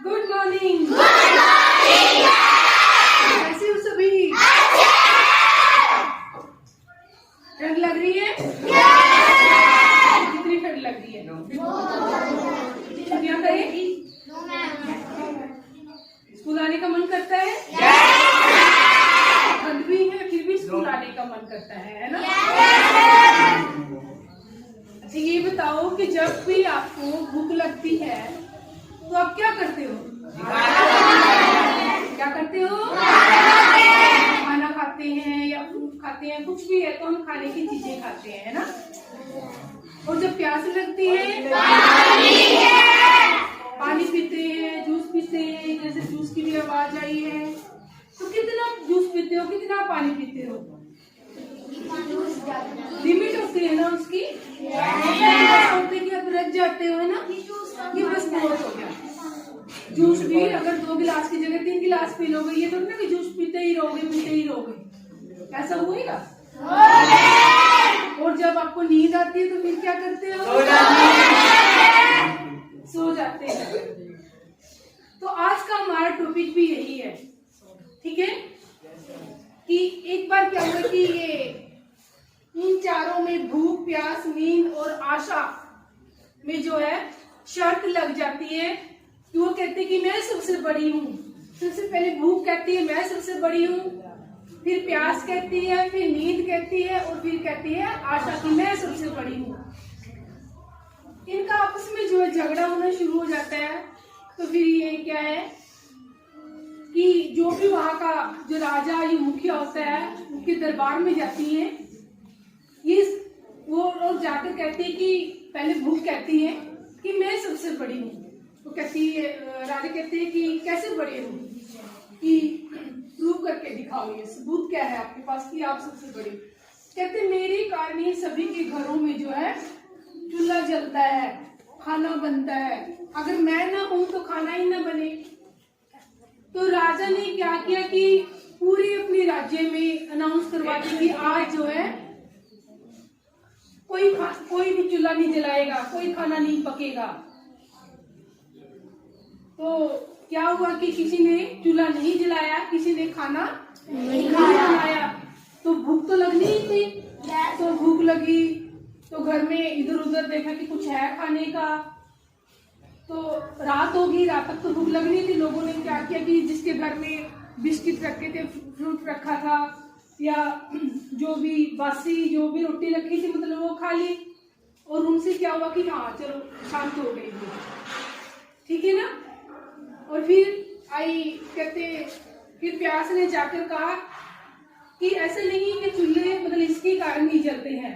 Good morning. कैसे हो सभी? ठंड लग रही है? कितनी ठंड लग रही है? छुट्टियां करेगी? स्कूल आने का मन करता है? ठंड भी है फिर भी स्कूल आने का मन करता है ना? अच्छा ये बताओ कि जब भी आपको भूख लगती है तो आप क्या करते हो? क्या करते हो? खाना खाते हैं या फ्रूट खाते हैं, कुछ भी है तो हम खाने की चीजें खाते हैं ना। और जब प्यास लगती है पानी पीते हैं, जूस पीते हैं। जैसे जूस की भी आवाज आई है, तो कितना जूस पीते हो, कितना पानी पीते हो? लिमिट होती है ना उसकी। होते कि आप रख जाते हो ना कि बस बहुत हो गया। जूस भी अगर 2 गिलास की जगह 3 गिलास पी लोगे, ये तो ना कि जूस पीते ही रहोगे, ऐसा होएगा? और जब आपको नींद आती है तो फिर क्या करते हो? सो जाते हैं। तो आज का हमारा टॉपिक भी यही है, ठीक है? कि एक बार क्या हुआ कि ये इन चारों में भूख, प्यास, नींद और आशा में जो है शर्त लग जाती है कि वो कहते कि मैं सबसे बड़ी हूँ। सबसे पहले भूख कहती है मैं सबसे बड़ी हूँ, फिर प्यास कहती है, फिर नींद कहती है और फिर कहती है आशा कि मैं सबसे बड़ी हूँ। इनका आपस में जो है झगड़ा होना शुरू हो जाता है। तो फिर ये क्या है कि जो भी वहां का जो राजा या मुखिया होता है उनके दरबार में जाती है, ये वो लोग जाकर कहते हैं कि पहले भूख कहती है कि मैं सबसे बड़ी हूँ। तो कहती है, राजा कहते हैं कि कैसे बड़े हूँ, कि प्रूव करके दिखाओ, ये सबूत क्या है आपके पास कि आप सबसे बड़े। कहते मेरे कारण ही सभी के घरों में जो है चूल्हा जलता है, खाना बनता है। अगर मैं ना हूं तो खाना ही ना बने। तो राजा ने क्या किया कि पूरे अपने राज्य में अनाउंस करवा दिया कि आज जो है कोई भी चूल्हा नहीं जलाएगा, कोई खाना नहीं पकेगा। तो क्या हुआ कि किसी ने चूल्हा नहीं जलाया, किसी ने खाना नहीं बनाया। तो भूख तो लगनी ही थी। तो भूख लगी तो घर में इधर उधर देखा कि कुछ है खाने का। तो रात होगी, रात तक तो भूख लगनी थी। लोगों ने क्या किया कि जिसके घर में बिस्किट रखे थे, फ्रूट रखा था या जो भी बासी जो भी रोटी रखी थी मतलब वो खा ली। और उनसे क्या हुआ कि हाँ चलो शांत हो गई, ठीक है ना। और फिर आई कहते फिर प्यास ने जाकर कहा कि ऐसे नहीं कि चूल्हे मतलब इसके कारण नहीं जलते हैं,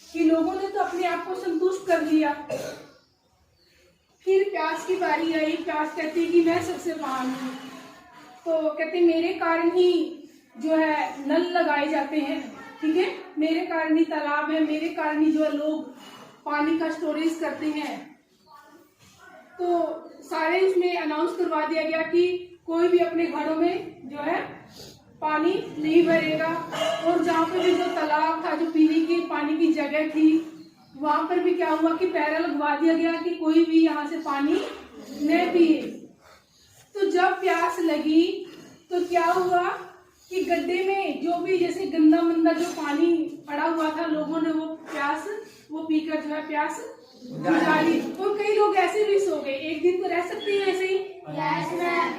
कि लोगों ने तो अपने आप को संतुष्ट कर लिया। फिर प्यास की बारी आई। प्यास कहती है कि मैं सबसे महान हूँ। तो कहते मेरे कारण ही जो है नल लगाए जाते हैं, ठीक है, मेरे कारण ही तालाब है, मेरे कारण ही जो है लोग पानी का स्टोरेज करते हैं। तो सारे उसमें अनाउंस करवा दिया गया कि कोई भी अपने घरों में जो है पानी नहीं भरेगा। और जहाँ पे भी जो तालाब था, जो पीने की पानी की जगह थी, वहां पर भी क्या हुआ कि पहरा लगवा दिया गया कि कोई भी यहाँ से पानी न पिए। तो जब प्यास लगी तो क्या हुआ कि गड्ढे में जो भी जैसे गंदा मंदा जो पानी पड़ा हुआ था, लोगों ने वो पीकर जो है प्यास बुझा ली। और कई लोग ऐसे भी सो गए। एक दिन तो रह सकते हैं ऐसे ही,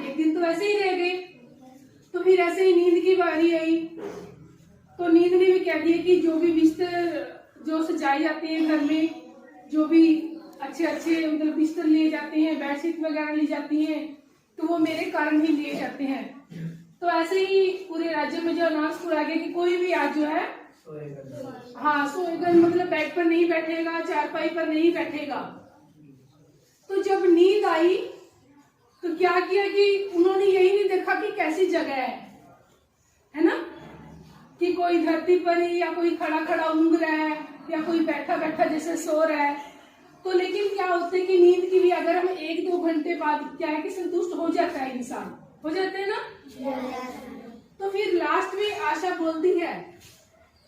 एक दिन तो ऐसे ही रह गए। तो फिर ऐसे ही नींद की बारी आई। तो नींद ने भी कह दिया कि जो भी बिस्तर जो सजाए जाते हैं घर में, जो भी अच्छे अच्छे मतलब बिस्तर लिए जाते हैं, बेडशीट वगैरह ली जाती हैं, तो वो मेरे कारण ही लिए जाते हैं। तो ऐसे ही पूरे राज्य में जो अनाउंस किया गया कि कोई भी आज जो है सोएगा, मतलब बेड पर नहीं बैठेगा, चारपाई पर नहीं बैठेगा। तो जब नींद आई तो क्या किया कि उन्होंने यही नहीं देखा कि कैसी जगह है ना, कि कोई धरती पर ही या कोई खड़ा खड़ा ऊँग रहा है या कोई बैठा बैठा जैसे सो रहा है। तो लेकिन क्या होता है कि नींद की भी अगर हम 1-2 घंटे बाद क्या है कि संतुष्ट हो जाता है, इंसान हो जाते हैं ना। तो फिर लास्ट में आशा बोलती है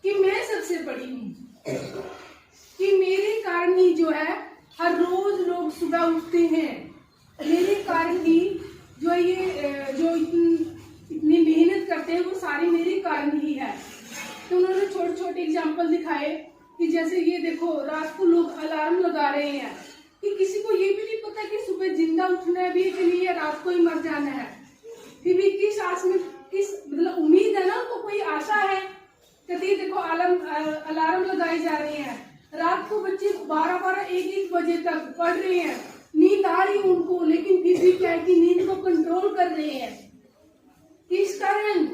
कि मैं सबसे बड़ी हूँ, कि मेरे कारण ही जो है हर रोज लोग सुबह उठते हैं, मेरे कारण ही जैसे ये देखो रात को लोग अलार्म लगा रहे हैं कि किसी को ये भी नहीं पता कि सुबह जिंदा उठना है भी कि नहीं, या रात को ही मर जाना है। फिर भी किस आस में, किस मतलब उम्मीद है ना, उनको कोई आशा है। कहते देखो अलार्म लगाए जा रहे हैं, रात को बच्चे 12-12, 1-1 बजे तक पढ़ रहे हैं, नींद आ रही उनको, लेकिन फिर भी क्या है कि नींद को कंट्रोल कर रहे हैं। किस कारण?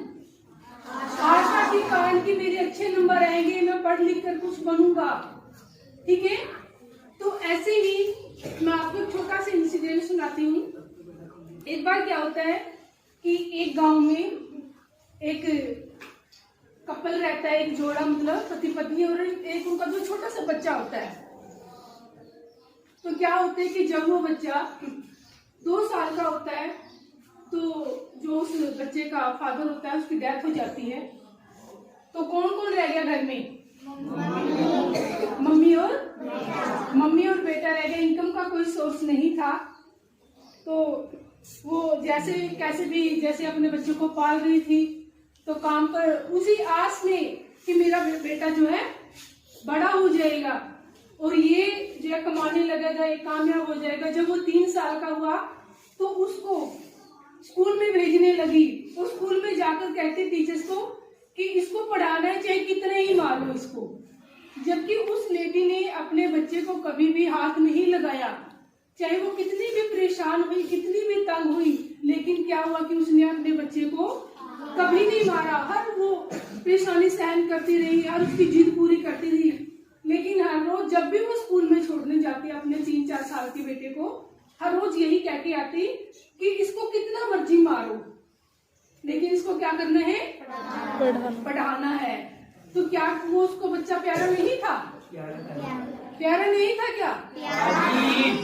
आशा के कारण कि मेरे अच्छे नंबर आएंगे, मैं पढ़ लिख कर कुछ बनूंगा। ठीक है, तो ऐसे ही मैं आपको एक छोटा सा इंसिडेंट सुनाती हूँ। एक बार क्या होता है कि एक गांव में एक कपल रहता है, एक जोड़ा, मतलब पति पत्नी, और एक उनका जो छोटा सा बच्चा होता है। तो क्या होता है कि जब वो बच्चा 2 साल का होता है तो जो उस बच्चे का फादर होता है उसकी डेथ हो जाती है। तो कौन कौन रह गया घर में? मम्मी और बेटा रह गया। इनकम का कोई सोर्स नहीं था, तो वो जैसे कैसे भी जैसे अपने बच्चों को पाल रही थी, तो काम पर उसी आस में कि मेरा बेटा जो है बड़ा हो जाएगा और ये जो है कमाने लगेगा, ये कामयाब हो जाएगा। जब वो 3 साल का हुआ तो उसको स्कूल में भेजने लगी। वो स्कूल में जाकर कहती टीचर्स को कि इसको पढ़ाना है, चाहे कितने ही मारो इसको। जबकि उस लेडी ने अपने बच्चे को कभी भी हाथ नहीं लगाया, चाहे वो कितनी भी परेशान हुई, कितनी भी तंग हुई, लेकिन क्या हुआ कि उसने अपने बच्चे को कभी नहीं मारा। हर वो परेशानी सहन करती रही, हर उसकी जिद पूरी करती रही। लेकिन हर रोज जब भी वो स्कूल में छोड़ने जाती अपने 3-4 साल के बेटे को, हर रोज यही कह के आती कि इसको कितना मर्जी मारो, लेकिन इसको क्या करना है? पढ़ाना है। तो क्या वो उसको बच्चा प्यारा नहीं था? प्यारा नहीं था क्या?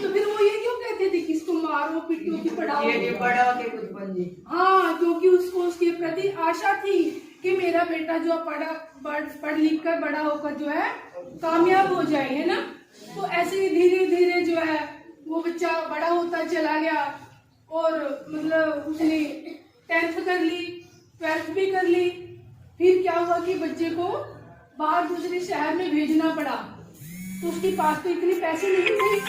तो फिर वो ये क्यों कहते थे कि इसको मारो, पिटो, कि पढ़ाओ? हाँ, क्योंकि उसको उसके प्रति आशा थी कि मेरा बेटा जो पढ़ लिख कर बड़ा होकर जो है कामयाब हो जाए, है ना। तो ऐसे ही धीरे धीरे जो है वो बच्चा बड़ा होता चला गया और मतलब उसने 10th कर ली, 12th भी कर ली। फिर क्या हुआ कि बच्चे को बाहर दूसरे शहर में भेजना पड़ा। तो उसके पास तो इतने पैसे नहीं थे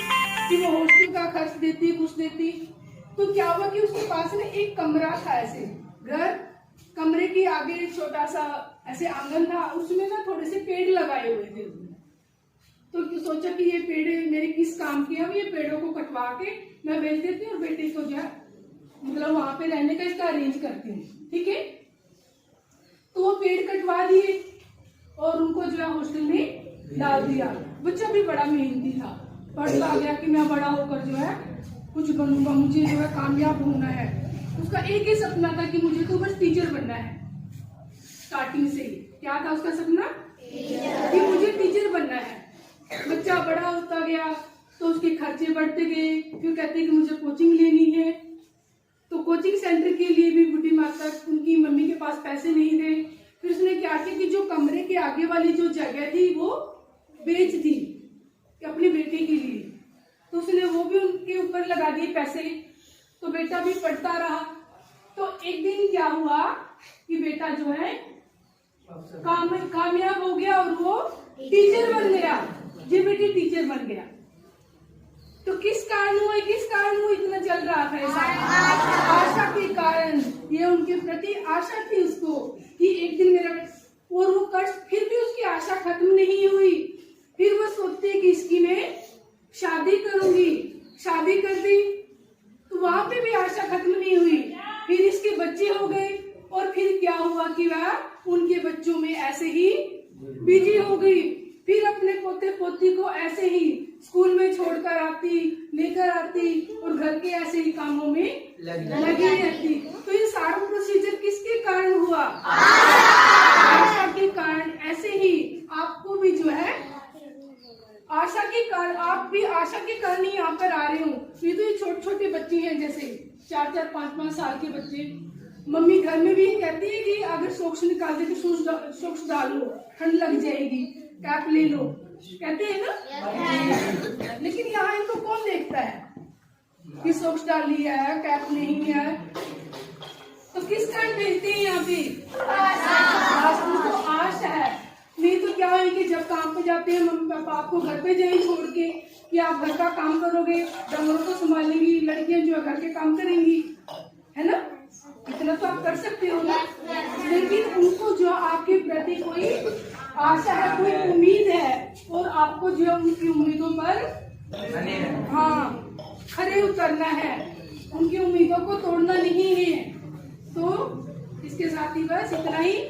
कि वो हॉस्टल का खर्च देती, कुछ देती। तो क्या हुआ कि उसके पास में एक कमरा था, ऐसे घर, कमरे के आगे एक छोटा सा ऐसे आंगन था, उसमें ना थोड़े से पेड़ लगाए हुए थे उसने। तो सोचा कि ये पेड़ मेरे किस काम के हैं, ये पेड़ों को कटवा के मैं बेच देती हूँ और बेटे को जो है मतलब वहां पे रहने का इसका अरेंज करती हूँ। ठीक है, तो वो पेड़ कटवा दिए और उनको जो है हॉस्टल में डाल दिया। बच्चा भी बड़ा मेहनती था, पढ़ता गया कि मैं बड़ा होकर जो है कुछ बनूंगा, मुझे जो है कामयाब होना है। उसका एक ही सपना था कि मुझे तो बस टीचर बनना है। स्टार्टिंग से क्या था उसका सपना? कि मुझे टीचर बनना है। बच्चा बड़ा होता गया तो उसके खर्चे बढ़ते गए। फिर कहते कि मुझे कोचिंग लेनी है, तो कोचिंग सेंटर के लिए भी बुढ़ी माता उनकी मम्मी के पास पैसे नहीं थे। फिर उसने क्या किया कि जो कमरे के आगे वाली जो जगह थी वो बेच दी अपने बेटे के लिए। तो उसने वो भी उनके ऊपर लगा दिए पैसे, तो बेटा भी पढ़ता रहा। तो एक दिन क्या हुआ कि बेटा जो है कामयाब हो गया और वो टीचर बन गया। जी बेटी टीचर बन गया। तो किस कारण हुआ इतना चल रहा था ऐसा? आशा के कारण। ये उनके प्रति आशा थी उसको कि एक दिन मेरा, और वो कष्ट, फिर भी उसकी आशा खत्म नहीं हुई। फिर वो सोचते कि इसकी मैं शादी करूंगी, शादी कर दी, तो वहां पे भी आशा खत्म नहीं हुई। फिर इसके बच्चे हो गए और फिर क्या हुआ कि वह उनके बच्चों में ऐसे ही बिजी हो गई। फिर अपने पोते पोती को ऐसे ही स्कूल में छोड़कर आती, लेकर आती और घर के ऐसे ही कामों में लगी रहती। तो ये सारा प्रोसीजर किसके कारण हुआ? आशा के कारण। ऐसे ही आपको भी जो है आशा के कारण, आप भी आशा के कारण ही यहाँ पर आ रहे हो। ये तो ये छोटे छोटे बच्चे हैं, जैसे 4-4, 5-5 साल के बच्चे। मम्मी घर में भी कहती है कि अगर सॉक्स निकाल दे तो सॉक्स डाल लो, ठंड लग जाएगी, कैप ले लो, कहते हैं ना। लेकिन यहाँ इनको कौन देखता है कि सॉक्स डाल लिया है, कैप नहीं है? तो किस कारण भेजते हैं यहाँ पे? उनको आशा है। नहीं तो क्या होगी कि जब काम पे जाते हैं मम्मी पापा आपको घर पे जाएं छोड़ के कि आप घर का काम करोगे, डंगरों को संभालेंगी, लड़कियां जो है घर के काम करेंगी, है ना, इतना तो आप कर सकते हो ना। लेकिन उनको जो आपके प्रति कोई आशा है, कोई उम्मीद है, और आपको जो उनकी उम्मीदों पर हाँ खरे उतरना है, उनकी उम्मीदों को तोड़ना नहीं है। तो इसके साथ ही बस इतना ही।